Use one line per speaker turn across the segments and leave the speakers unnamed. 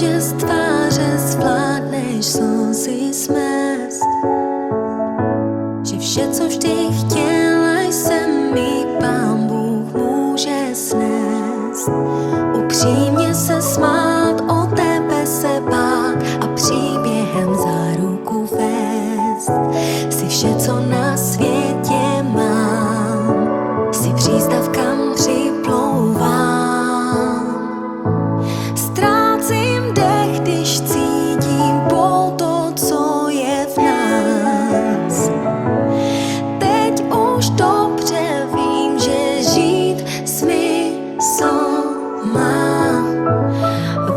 že z tváře zvládneš slzy smést, že vše, co vždy chtěla jsem, mi Pán Bůh může snést. Upřímně se smát, o tebe se bát a příběhem za ruku vést. Jsi vše, co na světě mám, jsi přístav, kam připlouvám. Ztrácím dech, když cítím po to, co je v nás. Teď už dobře vím, že žít smysl má.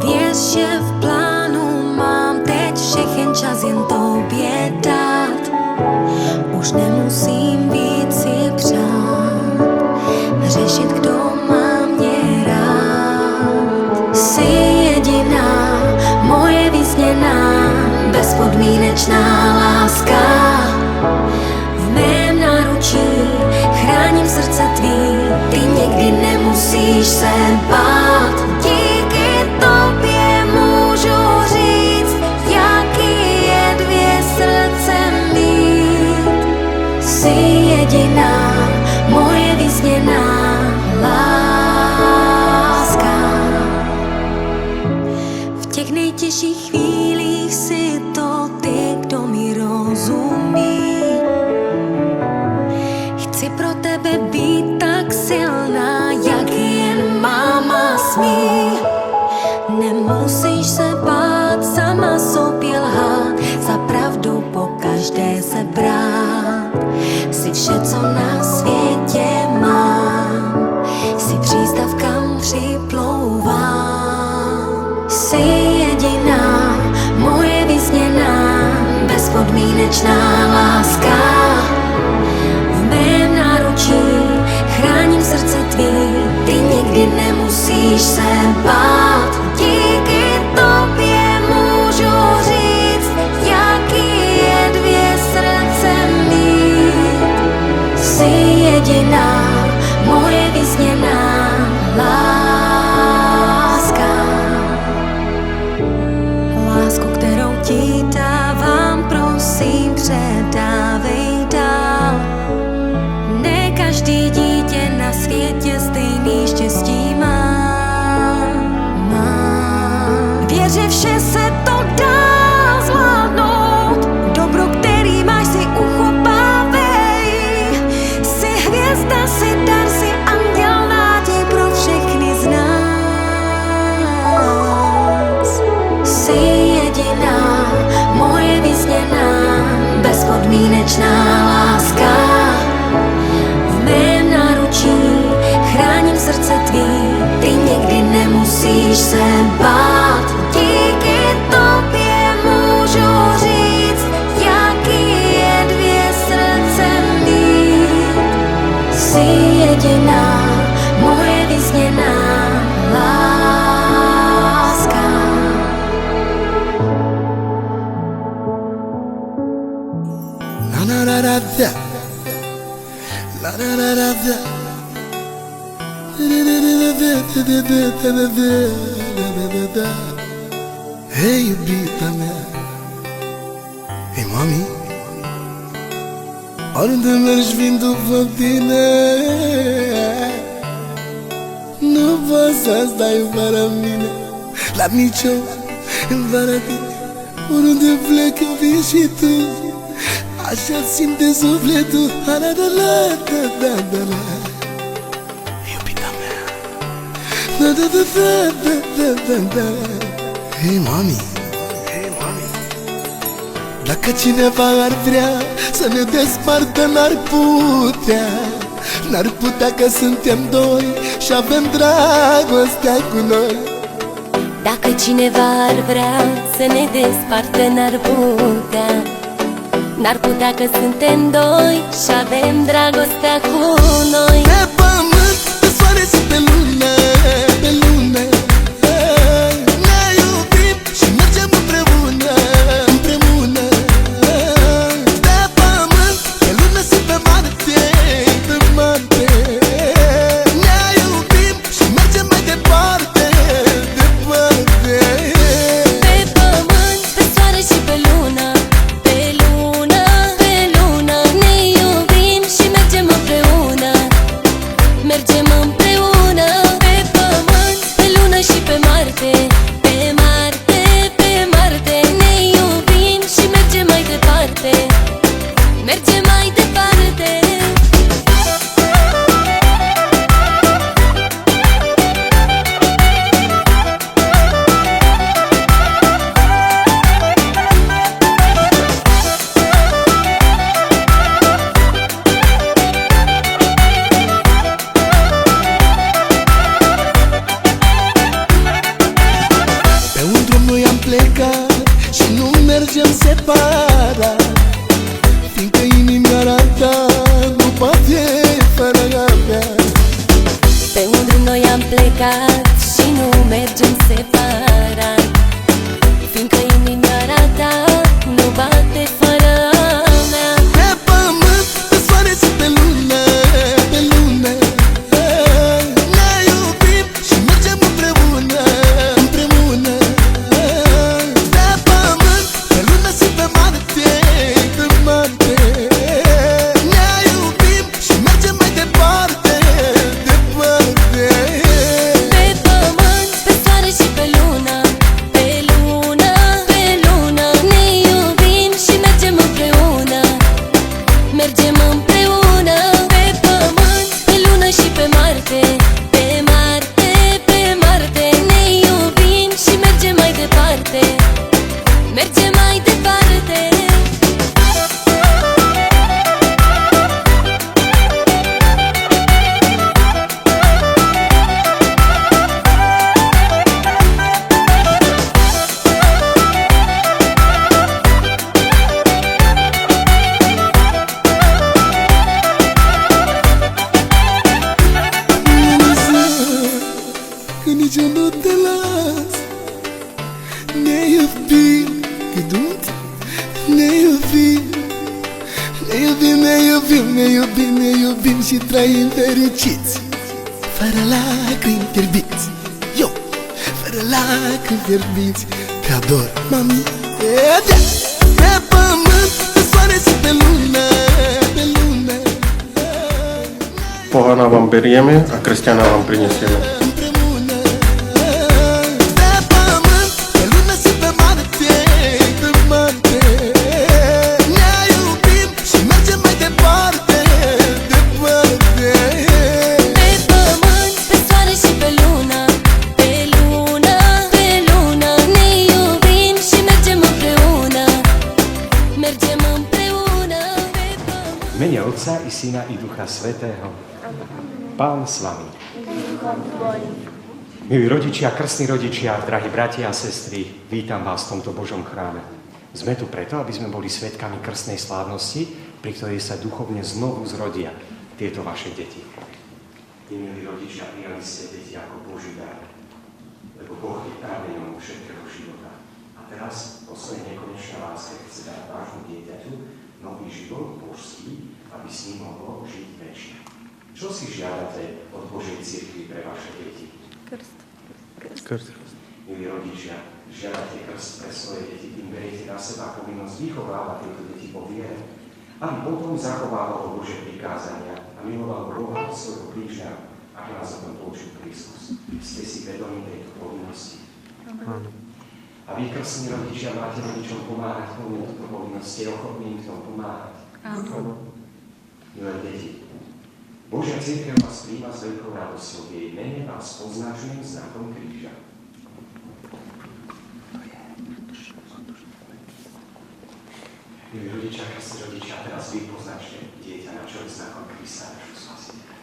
Věř, že v plánu mám teď všechen čas jen tobě dát. Už nemusím víc si přát, řešit, kdo má mě rád. Jsi jediná, moje vyzněná, bezpodmínečná láska. V mém náručí chráním srdce tvý, ty nikdy nemusíš se bát. Díky tobě můžu říct, jaký je dvě srdce mít. Jsi jediná, moje vyzněná láska. V těch nejtěžších chvílích jsi to ty, kdo mi rozumí. Chci pro tebe být tak silná, jak jen máma smí. Nemusíš se bát sama sobě lhát, za pravdu pokaždé se brát. Jsi vše, co na světě mám, jsi přístav, kam připlouvám. Jsi jediná, moje vyzněná, bezpodmínečná láska. V mém náručí chráním srdce tvý, ty nikdy nemusíš se bát. Díky tobě můžu říct, jaký je dvě srdce mít. Jsi jediná, moje vyzněná láska. Lásku, kterou ti dávám, prosím, předávej dál. Ne každý dítě na světě stejný štěstí má. Věř, že vše se to dá zvládnout. Dobro, který máš, si uchopávej. Jsi hvězda, jsi dar, jsi anděl, naděj pro všechny z nás. Jsi jediná, moje vyzněná, bezpodmínečná láska. V mém náručí chráním srdce tvý, ty nikdy nemusíš se bát. Díky tobě můžu říct, jaký je dvě srdce mít. Jsi jediná, moje vyzněná láska.
Na na na na da, na na na na da, hey iubita mea, hey mami, oriunde mergi vin după tine. Nu poți să stai fără mine, la nicio fără tine. Oriunde plec vii și tu, așa simte sufletul. La iubita mea, hey mami, hey mami. Dacă cineva ar vrea să ne despartă, n-ar putea. N-ar putea, că suntem doi și avem dragostea cu noi.
Dacă cineva ar vrea să ne despartă, n-ar putea. N-ar putea, că suntem doi și avem dragostea cu noi.
Pe pământ, pe soare și pe lună, pe lună, ne iubim și mergem împreună, împreună. Pe pământ, pe lună și pe Marte, pe Marte, ne iubim și mergem mai departe, departe. separa, fiindcă inimioara ta nu poate fără a mea.
Pe unde noi am plecat și nu mergem separat, fiindcă inimioara ta nu bate fără a mea.
Pe pământ, pe soare și pe lună, pe lună, ne iubim și mergem împreună, împreună. Pe pământ, pe lună și pe Marte, pe Marte, ne iubim și mergem mai departe, departe.
Pe pământ, pe soare și pe lună, pe lună, pe lună, ne iubim și mergem împreună, mergem împreună. Pe pământ, pe lună și pe Marte, pe Marte, pe Marte, ne iubim și mergem mai departe, mergem mai departe.
Că nici eu nu te las. Ne iubim, gândut, ne iubim, ne iubim, ne iubim, ne iubim, ne iubim și trăim fericiți, fără lacrimi fierbiți. Eu, fără lacrimi fierbiți, te ador, mami, pe pământ, pe soare și pe lună, pe lună.
Pohana vám berieme a kresťana vám prinesieme.
V mene Otca i Syna i Ducha Svätého. Pán s vami. Milí rodičia, krstní rodičia, drahí bratia a sestry, vítam vás v tomto Božom chráme. Sme tu preto, aby sme boli svedkami krstnej slávnosti, pri ktorej sa duchovne znovu zrodia tieto vaše deti. Vy, milí rodičia, prijali ste deti ako Boží dar, lebo Boh je prameňom všetkého života. A teraz po svojej nekonečnej láske chce dať vášmu dieťaťu nový život božský, aby s ním mohlo žiť večne. Čo si žiadate od Božej cirkvi pre vaše deti?
Krst.
Milí rodičia, žiadate krst pre svoje deti, tým beriete na seba povinnosť vychovávať tieto deti po viere, aby potom zachovávalo Božie prikázania a milovalo Boha svojho blížneho, ako nás o tom poučil Kristus. Ste si vedomí tejto povinnosti?
Áno.
A vy, krstní rodičia, máte rodičom pomáhať plniť túto povinnosť, ste ochotní im v tom pomáhať?
Áno.
Milé deti, Božia cirkev vás príjma s veľkou radosťou, v jej mene vás poznačným znakom kríža. Milí rodičia, krstní rodičia, teraz vy poznačte dieťa na čele znakom Krista, našu spasiteľa.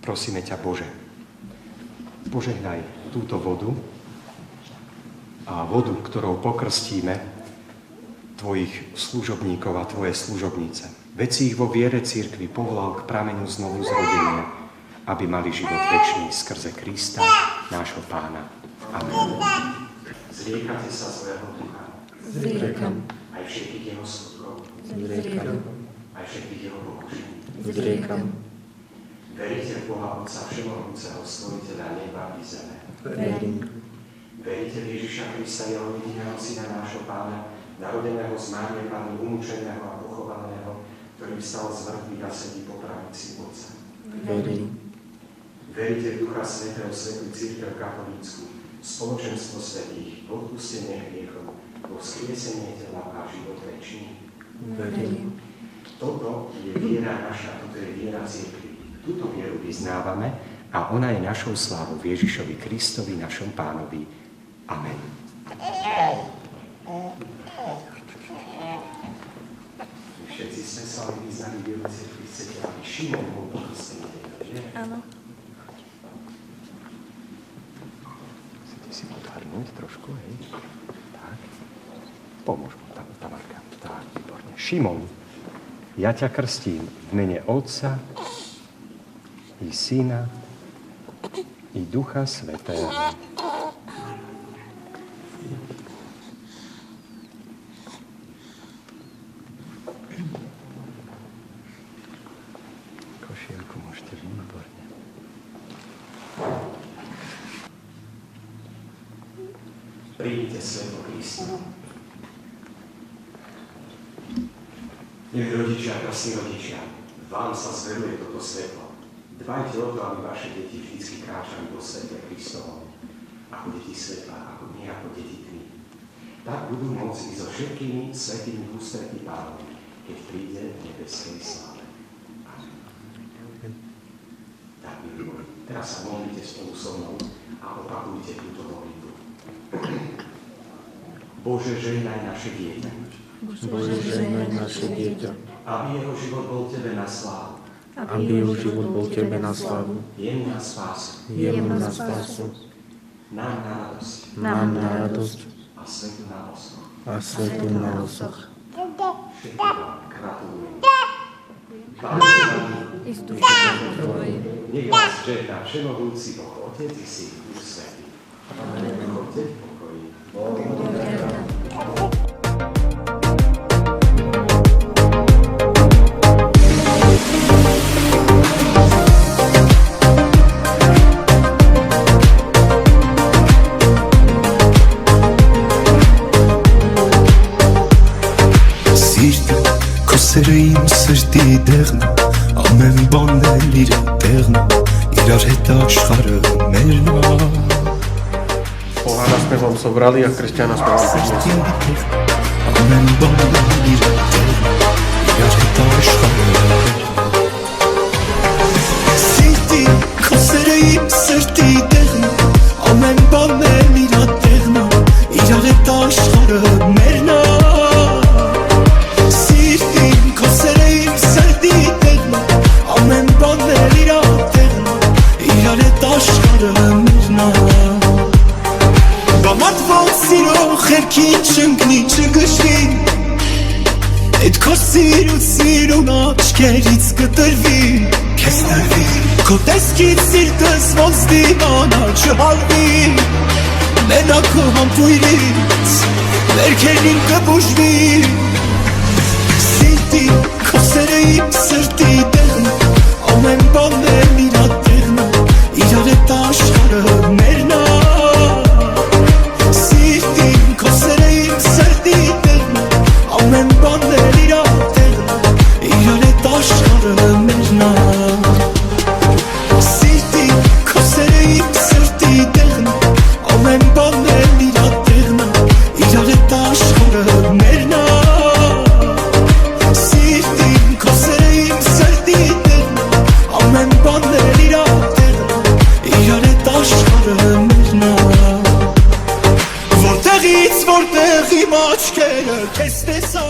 Prosíme ťa, Bože, požehnaj túto vodu a vodu, ktorou pokrstíme tvojich služobníkov a tvoje služobnice. Veď si ich vo viere cirkvi povolal k prameňu znovu zrodenia, aby mali život večný skrze Krista, nášho Pána. Amen. Zriekate sa svojho ducha.
Zriekam.
Aj všetkých jeho skutkov.
Zriekam.
Aj všetkých jeho pokušení.
Zriekam.
Veríte v Boha Otca Všemohúceho, Stvoriteľa neba i zeme.
Verím.
Veríte v Ježiša Krista, jeho jediného Syna, nášho Pána, narodeného z Márie Panny, umúčeného a pochovaného, ktorý vstal z mŕtvych a sedí po pravici Otca.
Verím.
Veríte v Ducha Svätého, Svätú cirkev katolícku, spoločenstvo svätých, odpustenie hriechov, vzkriesenie tela a život večný.
Verím.
Toto je viera naša, toto je viera cirkvi. Túto vieru vyznávame a ona je našou slávou v Ježišovi Kristovi, našom Pánovi. Amen. Všetci sme sa ale vyznali v Bielej cirkvi, chcete, aby Šimon bol pokrstený, že?
Áno.
Chcete si podhrnúť trošku, hej? Tak. Pomôž mu, Tamarka. Tak, výborne. Šimon, ja ťa krstím v mene Otca i Syna i Ducha Svätého. Košielku môžete výborne. Príjmite svetlo Krista. Milí rodičia, krásni rodičia, vám sa zveruje toto svetlo. Dbajte o to, aby vaše deti vždy kráčali po svetle Kristovom, ako deti svetla, ako nie ako deti tmy. Tak budú môcť ísť so všetkými svätými v ústretí Pánovi, keď príde v nebeskej sláve. Amen. Tak, milí moji, teraz sa modlite spolu so mnou a opakujte túto modlitbu. Bože, žehnaj naše dieťa.
Bože, žehnaj naše dieťa,
Aby jeho život bol Tebe na slávu.
aby jeho život bol Tebe na slavu,
Jemu na spásu.
jemu na spásu,
Nám na radosť.
nám na radosť
A svetu na osoch.
a svetu na osoch.
Všetkým vám gratulujem. Pán s vami.
I s duchom tvojim.
Nech vás žehná všemohúci Boh, Otec i Syn, Duch Svätý. Choďte v pokoji.
Քոսերը իմ սրտի դեղն ամեն բանն էլ իր տեղն իրար հետ աշխարհը մերն
Pohána sme vám zobrali a kresťana sme vám priniesli.
ամեն բանն էլ իր տեղն իրար հետ աշխարհը Սիրտի քոսերը իմ սրտի դեղն ամեն բանն էլ իր տեղն իրար հետ աշխարհը մերն Խերքի չընկնի, չգշվի Էդ քո սիրուն աչքերից կտրվի Քեզ տրվի Քո տեսքից սիրտս ոնց դիմանա չհալվի Մենակ քո համբույրից Վերքերին կբուժվի Սիրտի քոսերը իմ սրտի տեղն Ամեն բանն էլ իրա տեղն Իրար հետ աշխարհը մերն Ամեն բանն էլ իրա տեղն իրար հետ աշխարհը մերն Սիրտի քոսերը իմ սրտի տեղն ամեն բանն էլ իրա տեղն իրար հետ աշխարհը մերն Սիրտի քոսերը իմ սրտի տեղն ամեն բանն էլ իրա տեղն իրար հետ աշխարհը մերն Որտեղ իմ աչքերը քեզ տեսա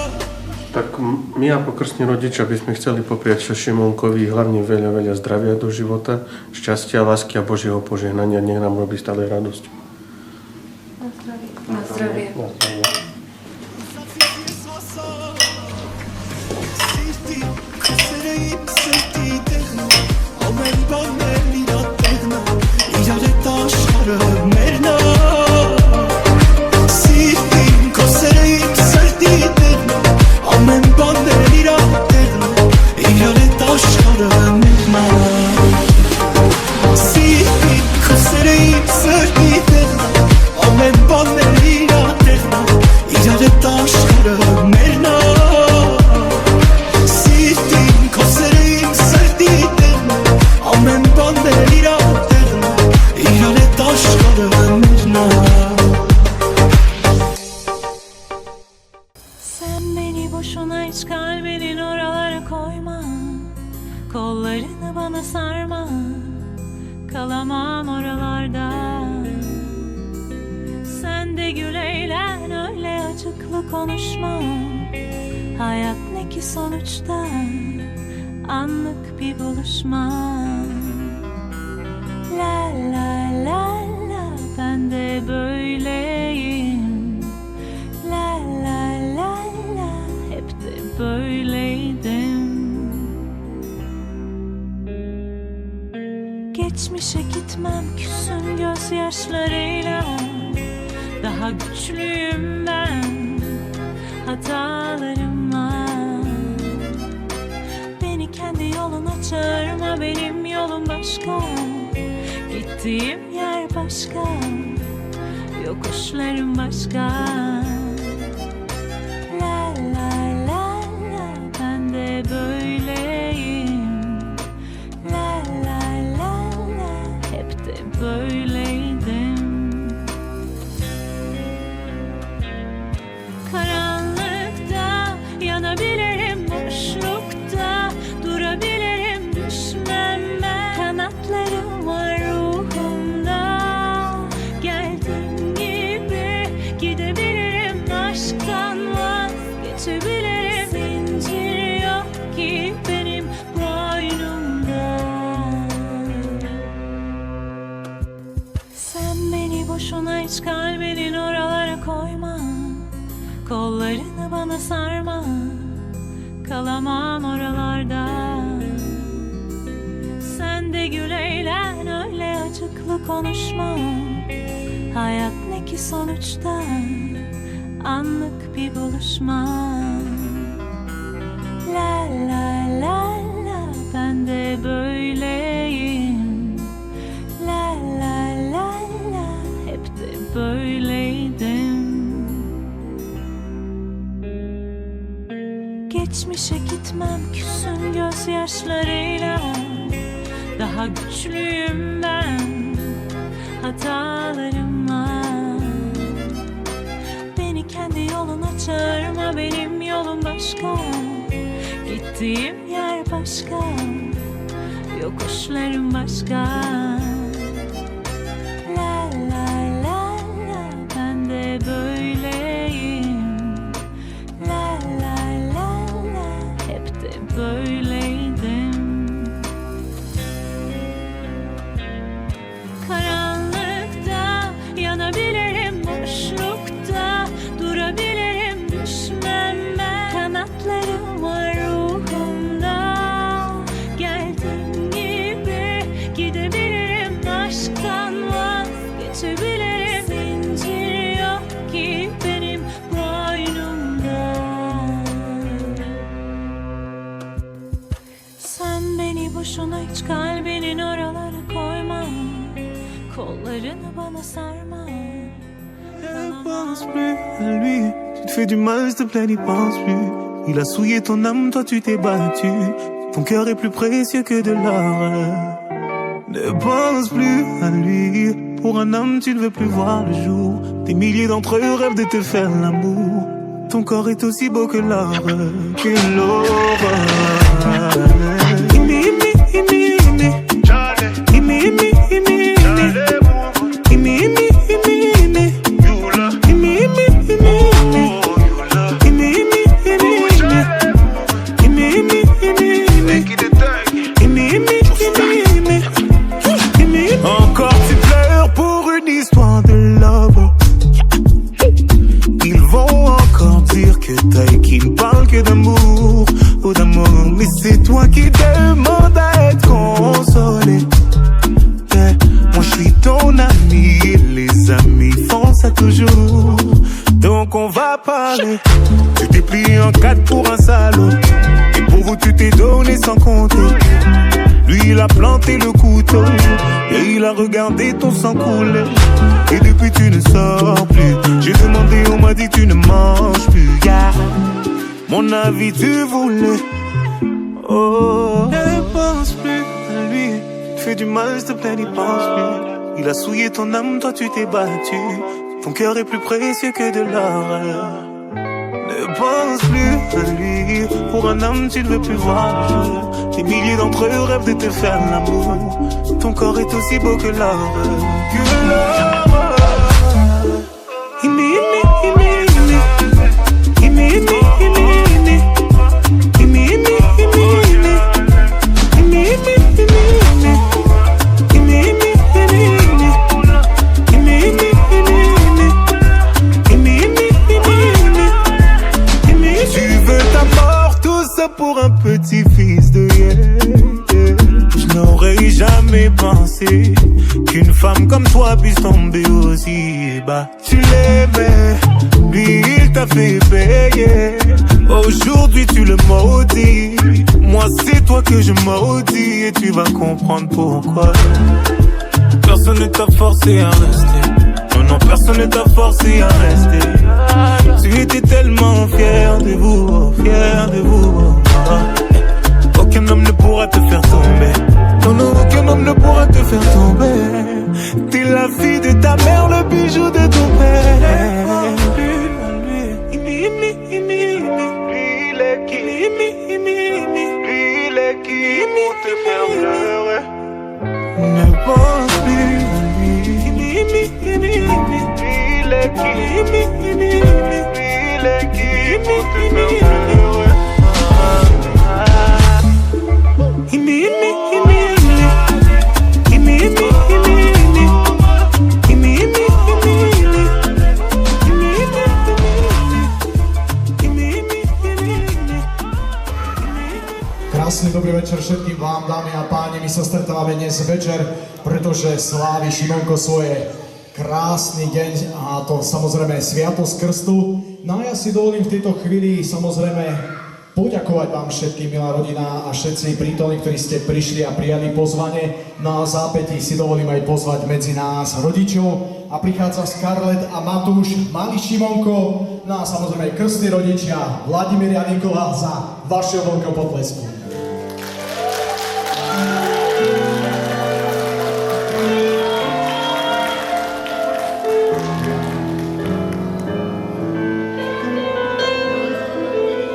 Tak my ako krstní rodičia by sme chceli popriať Šimonkovi hlavne veľa zdravia do života, šťastia, lásky a Božieho požehnania. Nech nám robí stále radosť.
Na zdravie.
Na zdravie.
Սիրտի քոսերը իմ սրտի տեղն ամեն բանն էլ իրա տեղն իրար հետ աշխարհը մերն Սիրտի քոսերը իմ սրտի տեղն ամեն բանն էլ իրա տեղն իրար հետ աշխարհը մերն Սիրտի քոսերը իմ սրտի տեղն ամեն բանն էլ իրա տեղն
konuşma. Hayat ne ki sonuçta, anlık bir buluşma. La la la la, ben de böyleyim. La la la la, hep de böyleydim. Geçmişe gitmem küsün gözyaşlarıyla. Daha güçlüyüm ben hatalarımla. Beni kendi yoluna çağırma, benim yolum başka. Gittiğim yer başka, yokuşlarım başka. La la la la, ben de böyleyim. La la la la, hep de böyleydim. Karanlıkta yanabilirim, boşlukta durabilirim, düşmem ben. Kanatlarım var ruhumda, geldiğim gibi gidebilirim. Aşktan vazgeçebilirim, zincir yok ki benim boynumda. Sen beni boşuna hiç kalbinin oralara koyma. Kollarını bana sarma, kalamam oralarda. Sen de gül eğlen, öyle acıklı konuşma. Hayat ne ki sonuçta, anlık bir buluşma. La la la la, ben de böyleyim. La la la la, hep de böyleydim. Geçmişe gitmem küsün gözyaşlarıyla. Daha güçlüyüm ben hatalarımla. Beni kendi yoluna çağırma, benim yolum başka. Gittiğim yer başka, yokuşlarım başka. La la la la, ben de böyleyim. La la la la, hep de böyleydim. Karanlıkta yanabilirim, boşlukta durabilirim, düşmem ben. Kanatlarım var ruhumda, geldiğim gibi gidebilirim. Aşktan vazgeçebilirim, zincir yok ki benim boynumda. Sen beni boşuna hiç kalbinin oralara koyma. Kollarını bana sarma.
Ne pense plus à lui. Tu te fais du mal, s'il te plaît, n'y pense plus. Il a souillé ton âme, toi tu t'es battu. Ton cœur est plus précieux que de l'or. Ne pense plus à lui. Pour un homme, tu ne veux plus voir le jour. Des milliers d'entre eux rêvent de te faire l'amour. Ton corps est aussi beau que l'or, que l'aurore. Encore tu pleures pour une histoire de love. Ils vont encore dire que t'as et qu'ils ne parlent que d'amour ou d'amour. Mais c'est toi qui demandes à être consolé. Yeah. Moi je suis ton ami et les amis font ça toujours. Donc on va parler. Tu t'es plié en quatre pour un salaud. Et pour vous tu t'es donné sans compter. Lui il a planté le couteau et il a regardé ton sang couler. Et depuis tu ne sors plus. J'ai demandé, on m'a dit tu ne manges plus. Yeah. Mon avis tu voulais. Oh, ne pense plus à lui. Tu te fais du mal, s'il te plaît, n'y pense plus. Il a souillé ton âme, toi tu t'es battu. Ton cœur est plus précieux que de l'or. Ne pense plus à lui. Pour un homme tu ne veux plus voir le jour. Des milliers d'entre eux rêvent de te faire l'amour. Ton corps est aussi beau que l'or. Que l'or. comme toi puisse tomber aussi bas. Tu l'aimais, lui il t'a fait payer. Aujourd'hui tu le maudis. Moi c'est toi que je maudis et tu vas comprendre pourquoi. Personne ne t'a forcé à rester. Non, non, personne ne t'a forcé à rester. Tu étais tellement fier de vous, fier de vous. Aucun homme ne pourra te faire tomber. Non, non, aucun homme ne pourra te faire tomber. T'es la fille de ta mère, le bijou de ton père. Pour te faire pleurer. Ne pense plus à lui. Il est qui pour te faire pleurer.
Krásny dobrý večer všetkým vám, dámy a páni. My sa stretávame dnes večer, pretože slávi Šimonko svoje krásny deň a to samozrejme Sviatosť Krstu. No a ja si dovolím v tejto chvíli samozrejme poďakovať vám všetkým, milá rodina a všetci prítomní, ktorí ste prišli a prijali pozvanie. No a zápätí si dovolím aj pozvať medzi nás rodičov a prichádza Scarlett a Matúš, malý Šimonko, no a samozrejme aj krstní rodičia Vladimír a Nikola za vašeho veľkého potlesku.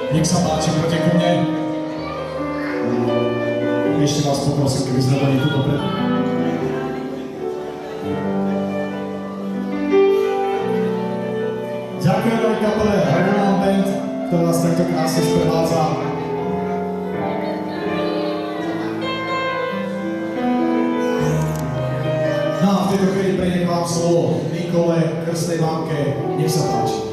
Nech sa páči, poďte ku mne. Ešte vás poprosím, keby sme boli tu dobre. Ďakujem aj kapele Regional Band, ktorá nás takto krásne sprevádza. No a v tejto chvíli prejdem vám slovo Nikole, krstnej mamke. Nech sa páči.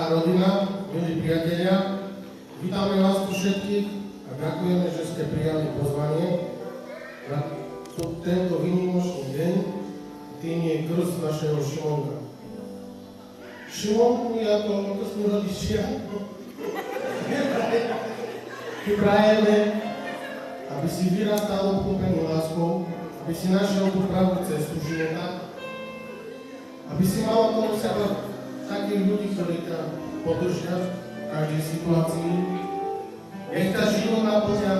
Rodina, milí priatelia, vítame vás tu všetkých a ďakujeme, že ste prijali pozvanie na tento výnimočný deň. Tým je krst našeho Šimonka. Šimonku, ako krstní rodičia, prajeme, aby si vyrastal obklopený láskou, aby si našiel tú pravú cestu života, aby si mal okolo seba takých ľudí, ktorí ťa podržia v každej situácii. Nech ťa život naplňa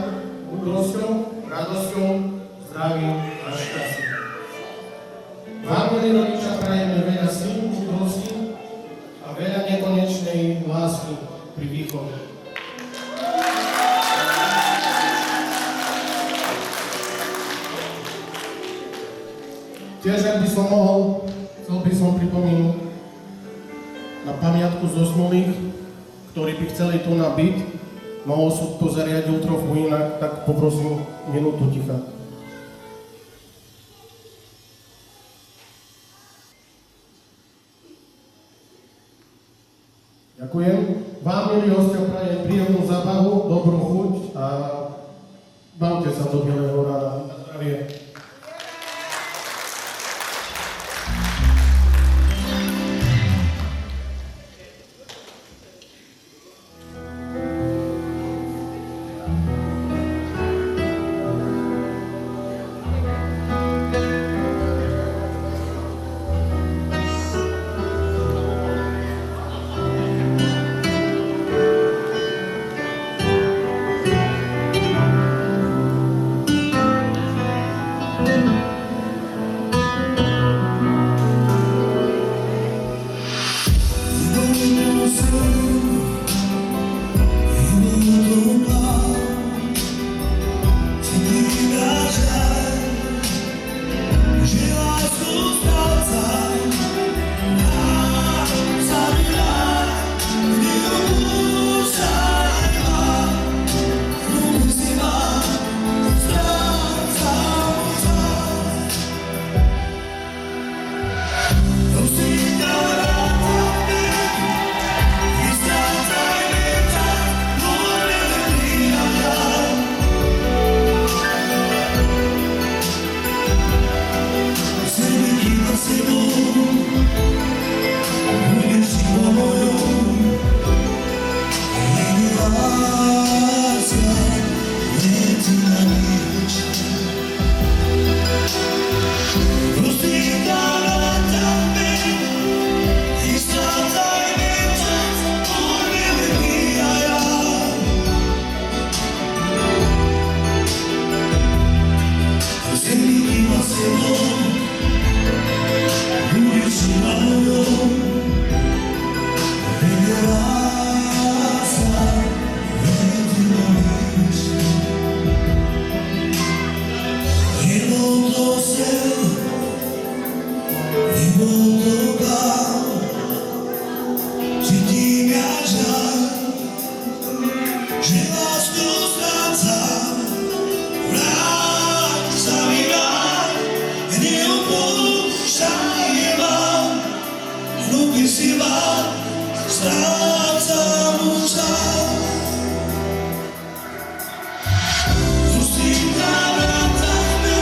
múdrosťou, radosťou, zdravím a šťastím. Vám, milí rodičia, prajeme veľa síl, múdrosti a veľa nekonečnej lásky pri výchove. Tiež, ak by som mohol, chcel by som pripomínať na pamiatku zosnulých, ktorí by chceli tu byť, no osud to zariadil trochu inak, tak poprosím minútu ticha. Ďakujem. Vám, milí hostia, prajem príjemnú zábavu, dobrú chuť a bavte sa do bieleho rána. Na zdravie. Strácam už čas. Pustím na vrátami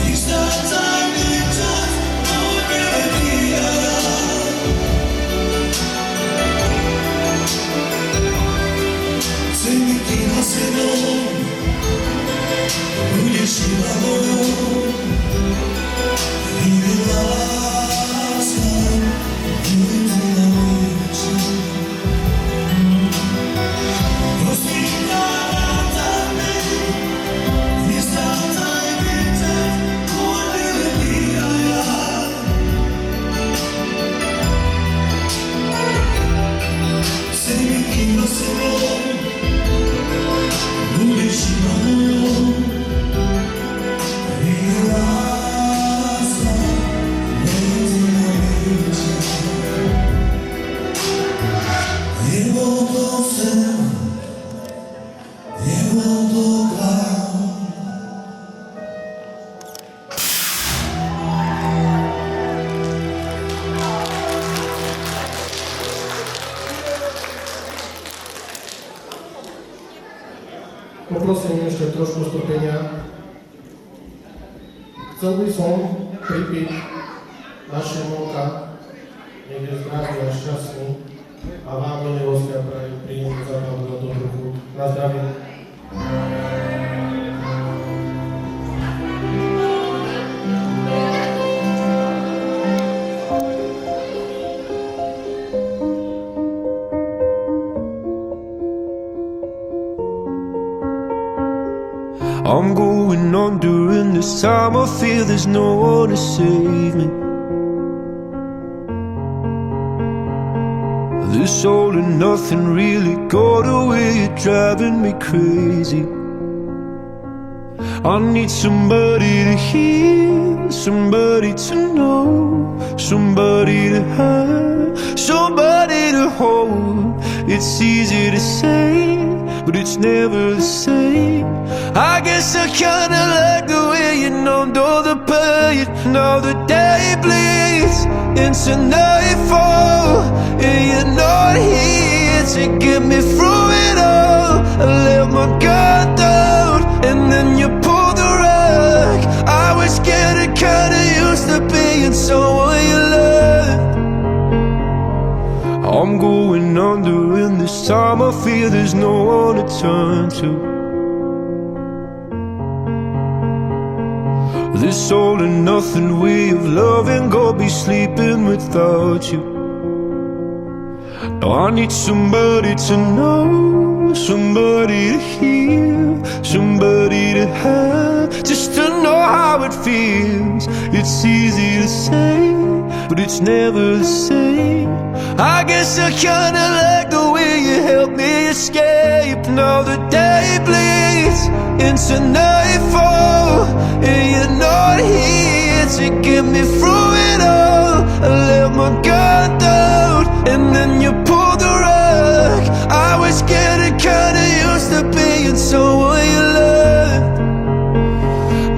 i strácam mi čas. Chcem byť ty nosenou, budeš iba mojou. Iba láska, budem ti na vieči. Pustím na vrátami, nestrácaj mi čas, môj milý a ja. Chcem byť ty nosenou, budeš iba mojou. Iba láska, budem ti na vieči. Nebol to sen, nebol to plán.
Poprosím ešte trošku strpenia. Chcel by som pripiť naše Monka, nech je zdravý a šťastný, a vám, milí hostia, prajem príjemnú zábavu do dobrú chuť. Na zdravie.
I'm going on during this time. I feel there's no one to save me. This all and nothing really got away. You're driving me crazy. I need somebody to hear, somebody to know, somebody to have, somebody to hold. It's easy to say, but it's never the same. I guess I kinda like the way you numbed all the pain. Now the day bleeds into nightfall, and you're not here to get me through it all. I let my guard down, and then you pulled the rug. I was getting kinda used to being someone you loved. I'm going under, and this time I feel there's no one to turn to. This all and nothing way of loving, gonna be sleeping without you. Now I need somebody to know, somebody to hear, somebody to have, just to know how it feels. It's easy to say, but it's never the same. I guess I kinda like the way you help me escape. Now the day bleeds into nightfall, and you're not here to get me through it all. I let my guard down, and then you pulled the rug. I was getting kinda used to being someone you loved,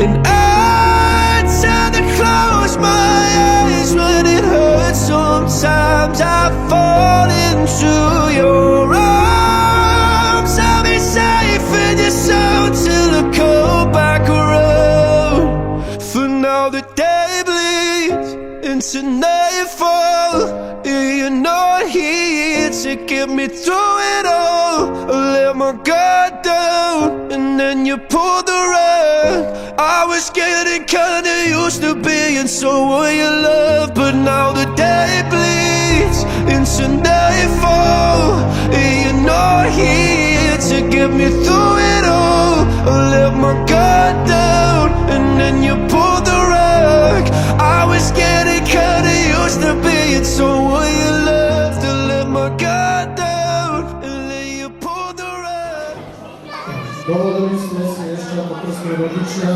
and I tend to close my eyes when it hurts. Sometimes I fall into your arms. I'll be safe in your soul till I come back around. For now the day bleeds into nightfall, and you're not here to get me through it all. I let my guard down, and then you pulled the rug. I was getting kinda used to being someone you love, but now the day bleeds into nightfall, and you're not here to get me through it all. I let my guard down, and then you pulled the rug. I was getting kinda used to being someone you loved. To let my guard down, and then you pulled the rug.
Dovolili sme si ešte ako krstní rodičia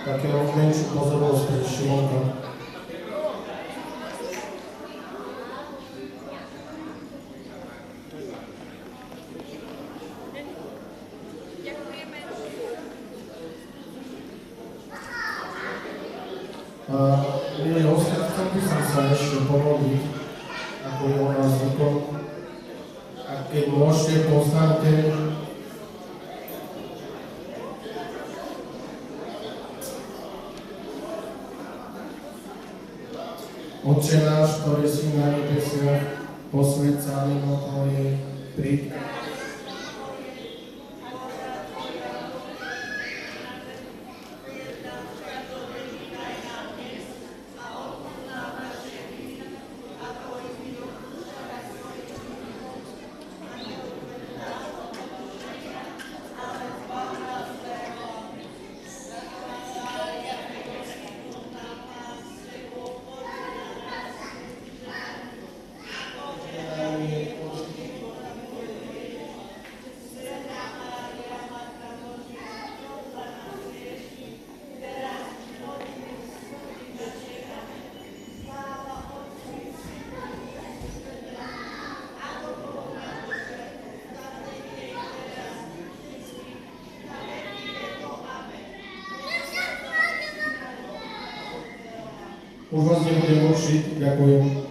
takého menšiu pozornosť pre Šimonka. Milí hostia, chcel by som sa ešte pomodliť, ak
ako je u nás zvykom. A keď môžete, postavte. Otče náš, ktorý si na nebesiach, posväť sa meno Tvoje, príď. Už vás nebudem učiť, ďakujem.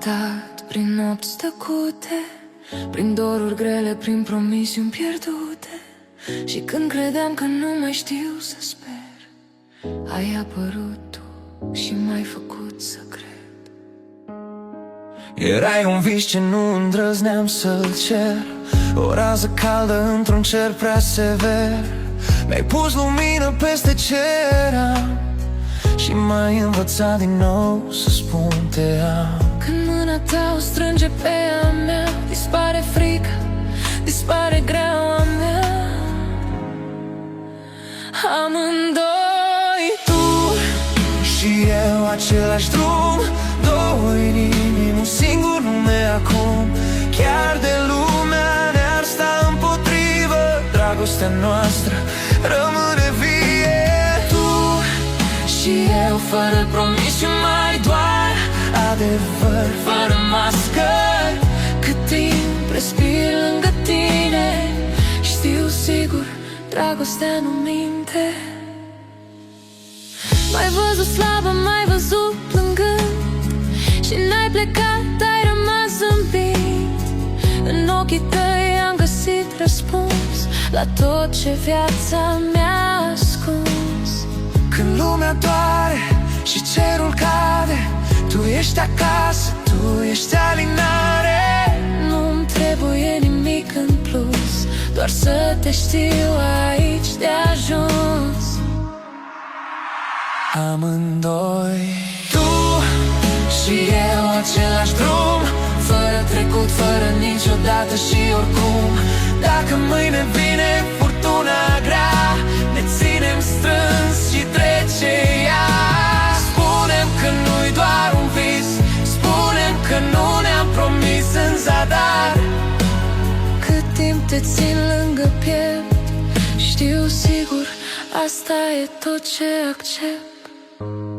uitat prin nopți tăcute, prin doruri grele, prin promisiuni pierdute. Și când credeam că nu mai știu să sper, ai apărut tu și m-ai făcut să cred.
Erai un vis ce nu îndrăzneam să-l cer, o rază caldă într-un cer prea sever. Mi-ai pus lumină peste ce eram și m-ai învățat din nou să spun te am.
Când mâna ta o strânge pe a mea, dispare frica, dispare greaua mea. Amândoi,
Tu și eu, același drum, două inimi, un singur nume acum. Chiar de lumea ne-ar sta împotrivă, dragostea noastră rămâne vie.
tu și eu, fără promisiuni, mai doar
Adevăr
fără mascări. Cât timp respir lângă tine, știu sigur, dragostea nu minte. M-ai văzut slabă, m-ai văzut plângând și n-ai plecat, ai rămas zâmbit. În ochii tăi am găsit răspuns la tot ce viața mi-a ascuns.
Când lumea doare și cerul cade, tu ești acasă, tu ești alinare.
Nu-mi trebuie nimic în plus, doar să te știu aici de ajuns.
Amândoi, tu și eu, același drum, fără trecut, fără niciodată și oricum. Dacă mâine vine furtuna grea, ne ținem strâns și trece ea. Spunem că nu-i doar un vis, spunem că nu ne-am promis în zadar.
Cât timp te țin lângă piept, știu sigur, asta e tot ce accept.